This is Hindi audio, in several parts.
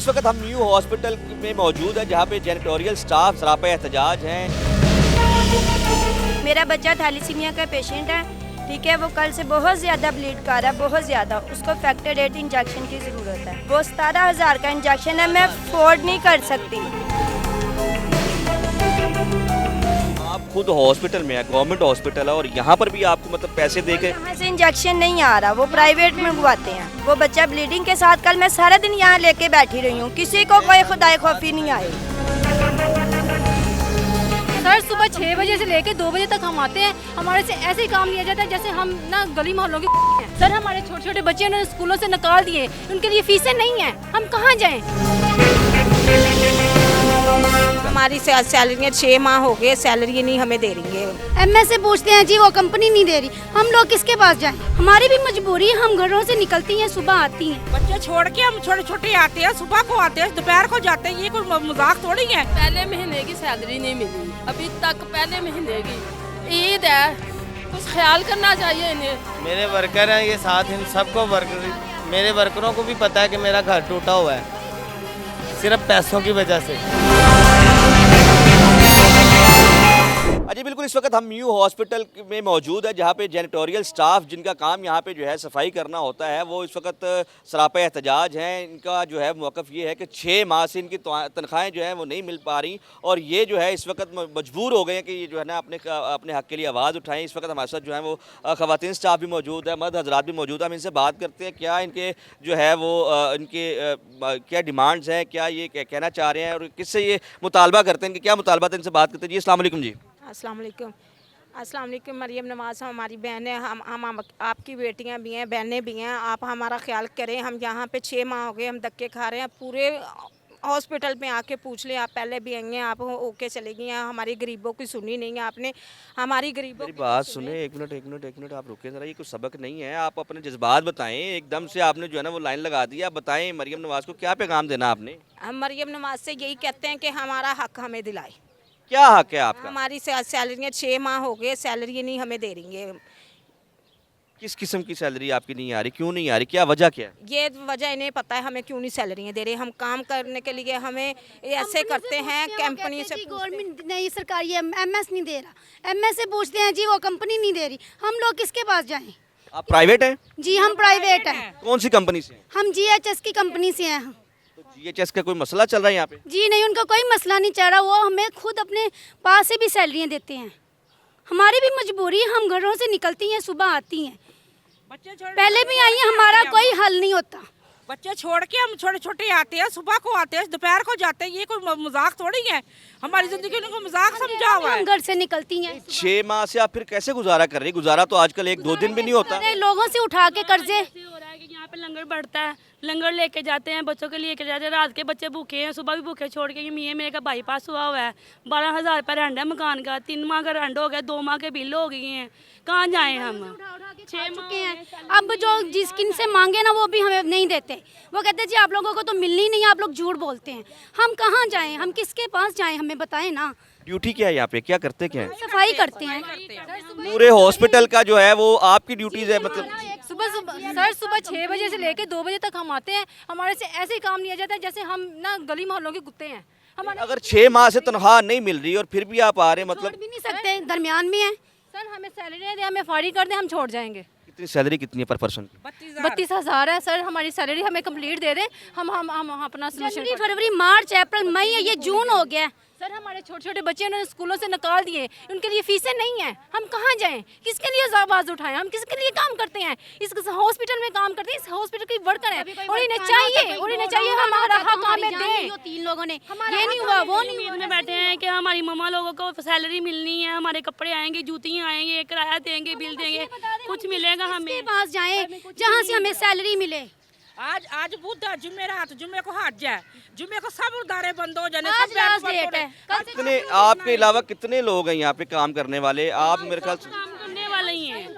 वक्त हम न्यू हॉस्पिटल में मौजूद है जहाँ पे जेनिटोरियल स्टाफ सरापा एहतजाज हैं। मेरा बच्चा थैलीसीमिया का पेशेंट है, ठीक है। वो कल से बहुत ज़्यादा ब्लीड कर रहा है, बहुत ज़्यादा। उसको फैक्टर 8 इंजेक्शन की ज़रूरत है। वो 17,000 का इंजेक्शन है, मैं अफोर्ड नहीं कर सकती। आप खुद हॉस्पिटल में है, गवर्नमेंट हॉस्पिटल है, और यहाँ पर भी आपको मतलब पैसे दे के यहाँ से इंजेक्शन नहीं आ रहा, वो प्राइवेट में मंगवाते हैं। वो बच्चा ब्लीडिंग के साथ कल मैं सारा दिन यहाँ लेके बैठी रही हूँ, किसी को कोई खुदाई खौफी नहीं आई। सर सुबह 6 बजे से लेके 2 बजे तक हम आते हैं, हमारे से ऐसे ही काम लिया जाता है जैसे हम ना गली मोहल्लों के हैं। सर हमारे छोटे छोटे बच्चे उन्होंने स्कूलों से निकाल दिए, उनके लिए फीसें नहीं हैं, हम कहाँ जाएं? हमारी सैलरी 6 माह हो गए, सैलरी नहीं हमें दे रही है। एमएस से पूछते हैं जी वो कंपनी नहीं दे रही, हम लोग किसके पास जाएं? हमारी भी मजबूरी है, हम घरों से निकलती हैं, सुबह आती हैं। बच्चे छोड़ के हम छोटे छोटे आते हैं, सुबह को आते हैं, दोपहर को जाते हैं, ये कोई मजाक थोड़ी है। पहले महीने की सैलरी नहीं मिली अभी तक, पहले महीने की। ईद है, कुछ ख्याल करना चाहिए इन्हें। मेरे वर्कर हैं ये साथ, इन सबको मेरे वर्करों को भी पता है कि मेरा घर टूटा हुआ है सिर्फ पैसों की वजह से। अजी बिल्कुल, इस वक्त हम न्यू हॉस्पिटल में मौजूद है जहाँ पे जेनिटोरियल स्टाफ जिनका काम यहाँ पे जो है सफाई करना होता है, वो इस वक्त सरापा एहतजाज हैं। इनका जो है मौक़िफ़ ये है कि 6 माह से इनकी तनख्वाहें जो हैं वो नहीं मिल पा रही, और ये जो है इस वक्त मजबूर हो गए हैं कि ये जो है ना अपने हक़ के लिए आवाज़ उठाएं। इस वक्त हमारे साथ जो है वो ख़वातीन स्टाफ भी मौजूद है, मर्द हजरात भी मौजूद है। हम इनसे बात करते हैं क्या इनके जो है वो इनके क्या डिमांड्स हैं, क्या ये कहना चाह रहे हैं और किससे ये मुतालबा करते हैं, कि क्या मुतालबा इनसे बात करते हैं। जी अस्सलाम वालेकुम। जी अस्सलाम वालेकुम। मरियम नवाज़ हमारी बहन है, हम आपकी बेटियां भी हैं, बहनें भी हैं। आप हमारा ख्याल करें, हम यहाँ पे 6 माह हो गए, हम धक्के खा रहे हैं। पूरे हॉस्पिटल में आके पूछ ले, आप पहले भी आई हैं, आप ओके चले गई हैं। हमारी गरीबों की सुनी नहीं है आपने, हमारी गरीबों की बात सुने। एक मिनट आप रुके ज़रा, ये कुछ सबक नहीं है। आप अपने जज्बात बताएं, एकदम से आपने जो है ना वो लाइन लगा दी। आप बताएं मरियम नवाज़ को क्या पैगाम देना आपने। हम मरियम नवाज़ से यही कहते हैं कि हमारा हक हमें दिलाए। क्या हक है आपका? हमारी सैलरी 6 माह हो गए, सैलरी नहीं हमें दे रही है। किस किस्म की सैलरी आपकी नहीं आ रही, क्यों नहीं आ रही, क्या वजह क्या है? ये वजह इन्हें पता है, हमें क्यों नहीं सैलरियाँ दे रहे। हम काम करने के लिए हमें ऐसे करते हैं, कंपनी से गवर्नमेंट नहीं, सरकारी एमएस नहीं दे रहा। एमएस से पूछते हैं जी वो कंपनी नहीं दे रही, हम लोग किसके पास जाएं? आप प्राइवेट हैं? जी हम प्राइवेट हैं। कौन सी कंपनी से? हम जीएचएस की कंपनी से हैं। जीएचएस का कोई मसला चल रहा है यहाँ पे? जी नहीं, उनका कोई मसला नहीं चल रहा, वो हमें खुद अपने पास से भी सैलरियाँ देते हैं। हमारी भी मजबूरी है, हम घरों से निकलती हैं, सुबह आती हैं, पहले भी आई हैं, हमारा कोई हल नहीं होता। बच्चे छोड़ के हम छोटे छोटे आते हैं, सुबह को आते हैं, दोपहर को जाते हैं, ये कोई मजाक थोड़ी है। हमारी जिंदगी उनको मजाक समझा हुआ है। हम घर से निकलती हैं। 6 माह से आप फिर कैसे गुजारा कर रही? गुजारा तो आजकल 1-2 दिन भी नहीं होता। लोगों से उठा के कर्जे। हो रहा है कि यहाँ पे लंगर बढ़ता है, लंगर लेके जाते हैं, बच्चों के लिए लेके जाते हैं। रात के बच्चे भूखे हैं, सुबह भी भूखे छोड़ के। ये मियाँ मेरे का बाईपास हुआ हुआ है, 12,000 रुपये रेंट है मकान का, 3 माह का रेंट हो गया, 2 माह के बिल हो गए हैं। कहाँ जाएं हम? 6 चुके हैं। अब जो जिसकिन से मांगे ना वो भी हमें नहीं देते। वो कहते हैं जी आप लोगों को तो मिलनी नहीं है, आप लोग झूठ बोलते हैं। हम कहाँ जाएं, हम किसके पास जाएं, हमें बताएं ना। ड्यूटी क्या है यहाँ पे, क्या करते क्या है? सफाई करते हैं। पूरे हॉस्पिटल का जो है वो आपकी ड्यूटीज है मतलब? सुबह 6 बजे से लेके 2 बजे तक हम आते हैं, हमारे से ऐसे ही काम लिया जाता है जैसे हम ना गली मोहल्लों के कुत्ते हैं। अगर 6 माह से तनख्वाह नहीं मिल रही और फिर भी आप आ रहे हैं, मतलब छोड़ भी नहीं सकते, दरमियान में है। सर हमें सैलरी दे, हमें फारिग कर दे, हम छोड़ जाएंगे। कितनी सैलरी कितनी है पर पर्सन की? 32,000 है सर हमारी सैलरी, हमें कंप्लीट दे दें, हम अपना जनवरी फरवरी मार्च अप्रैल मई, ये जून हो गया। सर हमारे छोटे छोटे बच्चे उन्होंने स्कूलों से निकाल दिए, उनके लिए फीसें नहीं हैं, हम कहाँ जाएं, किसके लिए आवाज़ उठाएं? हम किसके लिए काम करते हैं? इस हॉस्पिटल में काम करते हैं, इस हॉस्पिटल की वर्कर है, और इन्हें चाहिए हमारा हक हमें दें। 3 लोगों ने ये नहीं हुआ, वो नहीं हुआ। बैठे हैं कि हमारी मम्मा लोगों को सैलरी मिलनी है, हमारे कपड़े आएंगे, जूतियाँ आएंगे, किराया देंगे, बिल देंगे, कुछ मिलेगा हमें? पास जाएं जहाँ से हमें सैलरी मिले। आज बुध है, जुमेरात, जुमे को हट जाए, जुमे को सब उदारे बंद हो जाए। आज लास्ट डेट है। कितने आपके अलावा कितने लोग हैं यहाँ पे काम करने वाले? आप मेरे ख्याल से काम करने वाले ही हैं।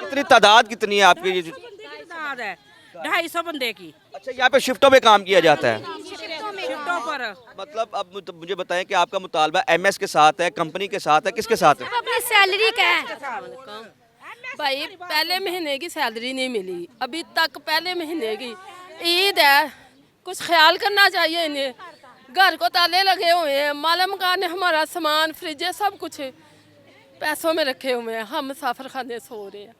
कितनी तादाद कितनी है आपकी? ये 250 बंदे की। अच्छा, यहाँ पे शिफ्टों में काम किया जाता है? शिफ्टों पर। मतलब अब मुझे बताएं कि आपका मुतालबा एमएस के साथ है, कंपनी के साथ है, किसके साथ है? अपनी सैलरी का है। भाई पहले महीने की सैलरी नहीं मिली अभी तक, पहले महीने की। ईद है, कुछ ख्याल करना चाहिए इन्हें। घर को ताले लगे हुए हैं, माला मकान है, हमारा सामान फ्रिज है, सब कुछ है, पैसों में रखे हुए हैं, हम मुसाफिर खाने सो रहे हैं।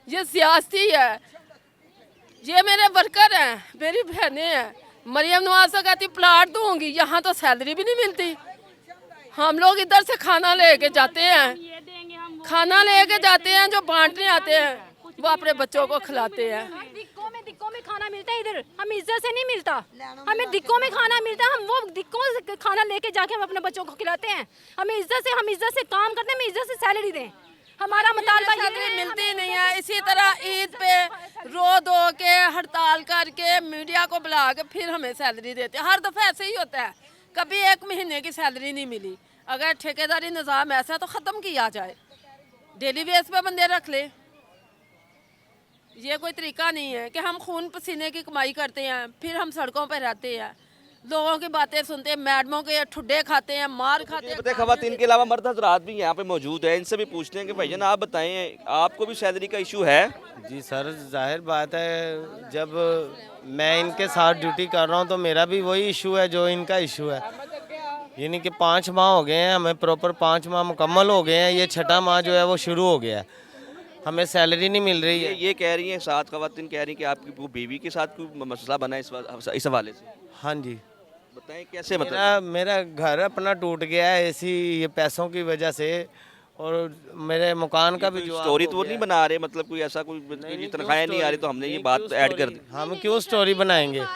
ये सियासी है, ये मेरे वर्कर हैं, मेरी बहनें हैं। मरियम नवाज तो कहती प्लाट दूंगी, यहाँ तो सैलरी भी नहीं मिलती। हम लोग इधर से खाना लेके जाते हैं, खाना लेके जाते हैं, जो बांटने आते हैं वो अपने बच्चों को खिलाते हैं। दिक्कों में खाना मिलता है इधर, हम इज्जत से नहीं मिलता, हमें दिक्कों में खाना मिलता है, हम वो दिक्कों से खाना लेके जाके हम अपने बच्चों को खिलाते हैं। हम इज्जत से काम करते हैं, हमें इज्जत से सैलरी दें। हमारा मुतालबा ये है, मिलती नहीं है। इसी तरह ईद पे रो धो के हड़ताल करके मीडिया को बुला के फिर हमें सैलरी देते हैं। हर दफ़ा ऐसे ही होता है, कभी 1 महीने की सैलरी नहीं मिली। अगर ठेकेदारी निज़ाम ऐसा है तो ख़त्म किया जाए, डेली बेस पे बंदे रख ले। ये कोई तरीका नहीं है कि हम खून पसीने की कमाई करते हैं, फिर हम सड़कों पर रहते हैं, लोगों की बातें सुनते हैं, मैडमों के ठुड्डे खाते हैं, मार खाते हैं। पता है खवातीन के अलावा मर्द हजरात भी यहाँ पे मौजूद है, इनसे भी पूछते हैं कि भाईजान आप बताएं आपको भी सैलरी का इशू है? जी सर, जाहिर बात है, जब मैं इनके साथ ड्यूटी कर रहा हूँ तो मेरा भी वही इशू है जो इनका इशू है। यानी कि 5 माह हो गए हैं, हमें प्रॉपर 5 माह मुकम्मल हो गए हैं, ये 6ठा माह जो है वो शुरू हो गया है, हमें सैलरी नहीं मिल रही है। ये कह रही हैं, 7 खवातीन कह रही हैं कि आपकी वो बीवी के साथ कोई मसला बना है इस हवाले से। हाँ जी, बताएं कैसे? मतलब मेरा घर अपना टूट गया है इसी ये पैसों की वजह से, और मेरे मकान का भी जो स्टोरी तो वो नहीं बना रहे, मतलब कोई ऐसा कोई तनख्वाहें नहीं आ रही तो हमने ये बात ऐड कर दी। हम क्यों स्टोरी बनाएंगे?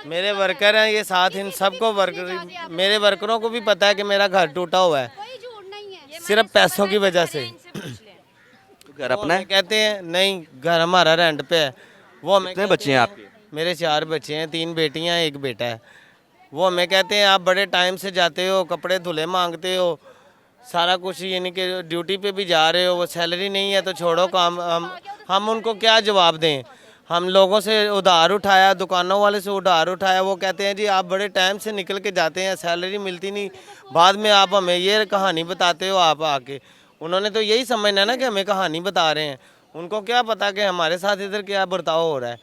मेरे वर्कर हैं ये साथ, इन सबको वर्कर, मेरे वर्करों को भी पता है कि मेरा घर टूटा हुआ है सिर्फ पैसों की वजह से। घर अपना है? कहते हैं नहीं, घर हमारा रेंट पे है। वो हमें कितने बच्चे हैं आपके? मेरे 4 बच्चे हैं, 3 बेटियां 1 बेटा है। वो हमें कहते हैं आप बड़े टाइम से जाते हो, कपड़े धुले मांगते हो, सारा कुछ, यानी कि ड्यूटी पे भी जा रहे हो, वो सैलरी नहीं है तो छोड़ो काम। हम उनको क्या जवाब दें? हम लोगों से उधार उठाया, दुकानों वाले से उधार उठाया, वो कहते हैं जी आप बड़े टाइम से निकल के जाते हैं, सैलरी मिलती नहीं, बाद में आप हमें ये कहानी बताते हो आप आके। उन्होंने तो यही समझना है ना कि हमें कहानी बता रहे हैं, उनको क्या पता कि हमारे साथ इधर क्या बर्ताव हो रहा है।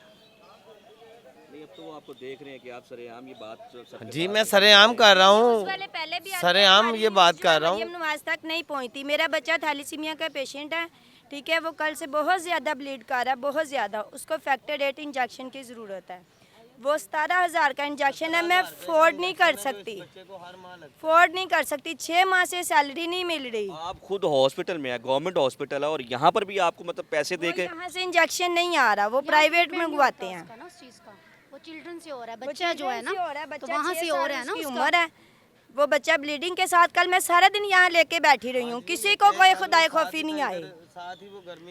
नहीं, अब तो वो आपको देख रहे हैं कि आप सरेआम ये बात। जी मैं सरेआम कर रहा हूँ, पहले भी सरेआम ये बात कर रहा हूँ। मरियम नवाज तक नहीं पहुंचती। मेरा बच्चा थैलीसीमिया का पेशेंट है, ठीक है, वो कल से बहुत ज़्यादा ब्लीड कर रहा है, बहुत ज़्यादा। उसको फैक्टर 8 इंजेक्शन की ज़रूरत है। वो 17,000 का इंजेक्शन है, मैं अफोर्ड नहीं कर सकती, 6 माह से सैलरी नहीं मिल रही। आप खुद हॉस्पिटल में है, गवर्नमेंट हॉस्पिटल है, और यहाँ पर भी आपको मतलब पैसे दे के यहाँ से इंजेक्शन नहीं आ रहा, वो प्राइवेट में मंगवाते हैं। वो चिल्ड्रन से हो रहा है, बच्चा जो है ना, तो बच्चा वहाँ 6 से हो साल रहा है ना उसकी उसका। उम्र है। वो बच्चा ब्लीडिंग के साथ, कल मैं सारा दिन यहाँ लेके बैठी रही हूँ, किसी को कोई खुदाई खौफी नहीं आई।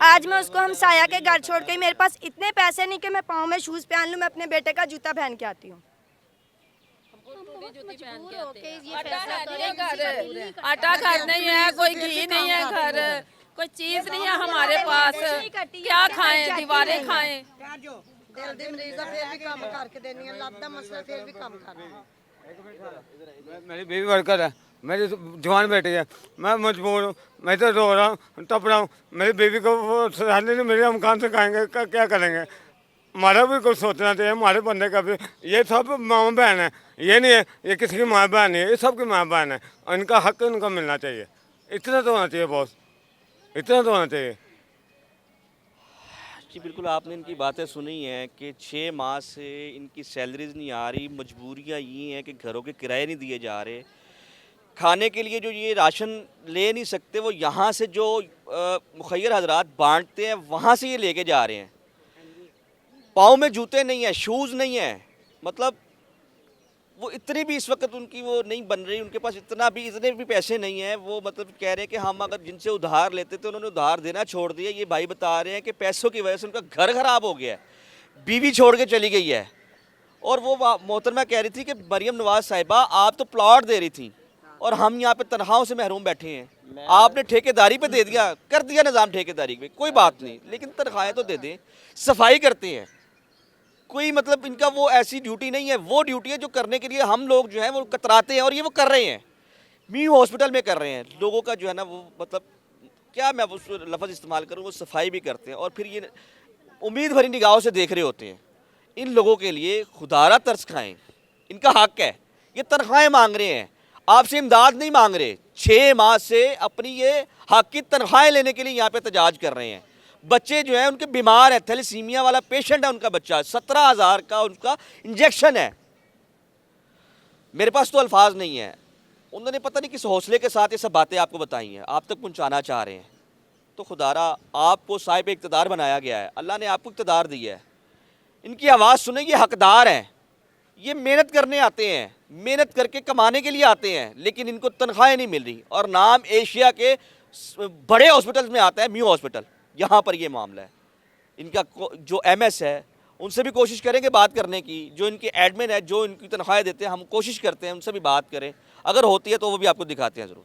आज मैं उसको हम साया के घर छोड़ के, मेरे पास इतने पैसे नहीं कि मैं पाँव में शूज़ पहन लूँ, मैं अपने बेटे का जूता पहन के आती हूँ। आटा घर नहीं है, कोई घी नहीं है, घर कोई चीज नहीं है हमारे पास, क्या खाएं, दीवारें खाएं। दिल दी मरीज का फिर भी काम करके देनी है, लत दा मसला फिर भी काम करना। मेरी बीवी वर्कर है, मेरी जवान बेटी है, मैं मजबूर हूँ, मैं तो रो रहा हूँ, टप रहा हूँ। मेरी बीवी को वो सैलरी नहीं मेरे, हम कहाँ से खाएंगे, क्या करेंगे? हमारा भी कुछ सोचना चाहिए, हमारे बंदे का भी। ये सब माँ बहन है, ये नहीं है ये किसी की माँ बहन नहीं है, ये सबकी माँ बहन है, इनका हक इनको मिलना चाहिए। इतना तो होना चाहिए बॉस, इतना तो होना चाहिए। जी बिल्कुल, आपने इनकी बातें सुनी हैं कि 6 माह से इनकी सैलरीज नहीं आ रही, मजबूरियाँ ये हैं कि घरों के किराए नहीं दिए जा रहे, खाने के लिए जो ये राशन ले नहीं सकते, वो यहाँ से जो मुखैर हजरात बांटते हैं वहाँ से ये लेके जा रहे हैं। पाँव में जूते नहीं हैं, शूज़ नहीं हैं, मतलब वो इतनी भी इस वक्त उनकी वो नहीं बन रही, उनके पास इतने भी पैसे नहीं हैं। वो मतलब कह रहे हैं कि हम अगर जिनसे उधार लेते थे उन्होंने उधार देना छोड़ दिया। ये भाई बता रहे हैं कि पैसों की वजह से उनका घर ख़राब हो गया है, बीवी छोड़ के चली गई है। और वो मोहतरमा कह रही थी कि मरियम नवाज साहिबा आप तो प्लॉट दे रही थी और हम यहाँ पे तनख्वाहों से महरूम बैठे हैं, आपने ठेकेदारी पे दे दिया, कर दिया निज़ाम ठेकेदारी पे, कोई बात नहीं, लेकिन तनख्वाहें तो दे दें। सफाई करते हैं, कोई मतलब इनका वो ऐसी ड्यूटी नहीं है, वो ड्यूटी है जो करने के लिए हम लोग जो है वो कतराते हैं, और ये वो कर रहे हैं, मीयू हॉस्पिटल में कर रहे हैं। लोगों का जो है ना वो मतलब क्या मैं उस लफ्ज़ इस्तेमाल करूँ, वो सफाई भी करते हैं और फिर ये उम्मीद भरी निगाहों से देख रहे होते हैं। इन लोगों के लिए खुदारा तरस खाएं, इनका हक है। ये तनख्वाहें मांग रहे हैं, आपसे इमदाद नहीं मांग रहे। 6 माह से अपनी ये हक की तनख्वाहें लेने के लिए यहाँ पे एहतजाज कर रहे हैं। बच्चे जो हैं उनके बीमार है, थैलेसीमिया वाला पेशेंट है उनका बच्चा, 17,000 का उनका इंजेक्शन है। मेरे पास तो अल्फाज नहीं है। उन्होंने पता नहीं किस हौसले के साथ ये सब बातें आपको बताई हैं, आप तक पहुँचाना चाह रहे हैं। तो खुदारा आपको साहिब इक़्तिदार बनाया गया है, अल्लाह ने आपको इक़्तिदार दी है। इनकी आवाज़ सुने, ये हकदार हैं, ये मेहनत करने आते हैं, मेहनत करके कमाने के लिए आते हैं, लेकिन इनको तनख्वाहें नहीं मिल रही। और नाम एशिया के बड़े हॉस्पिटल्स में आता है म्यू हॉस्पिटल, यहाँ पर ये मामला है। इनका जो MS है उनसे भी कोशिश करेंगे बात करने की, जो इनके एडमिन है, जो इनकी तनख्वाहें देते हैं, हम कोशिश करते हैं उनसे भी बात करें, अगर होती है तो वो भी आपको दिखाते हैं ज़रूर।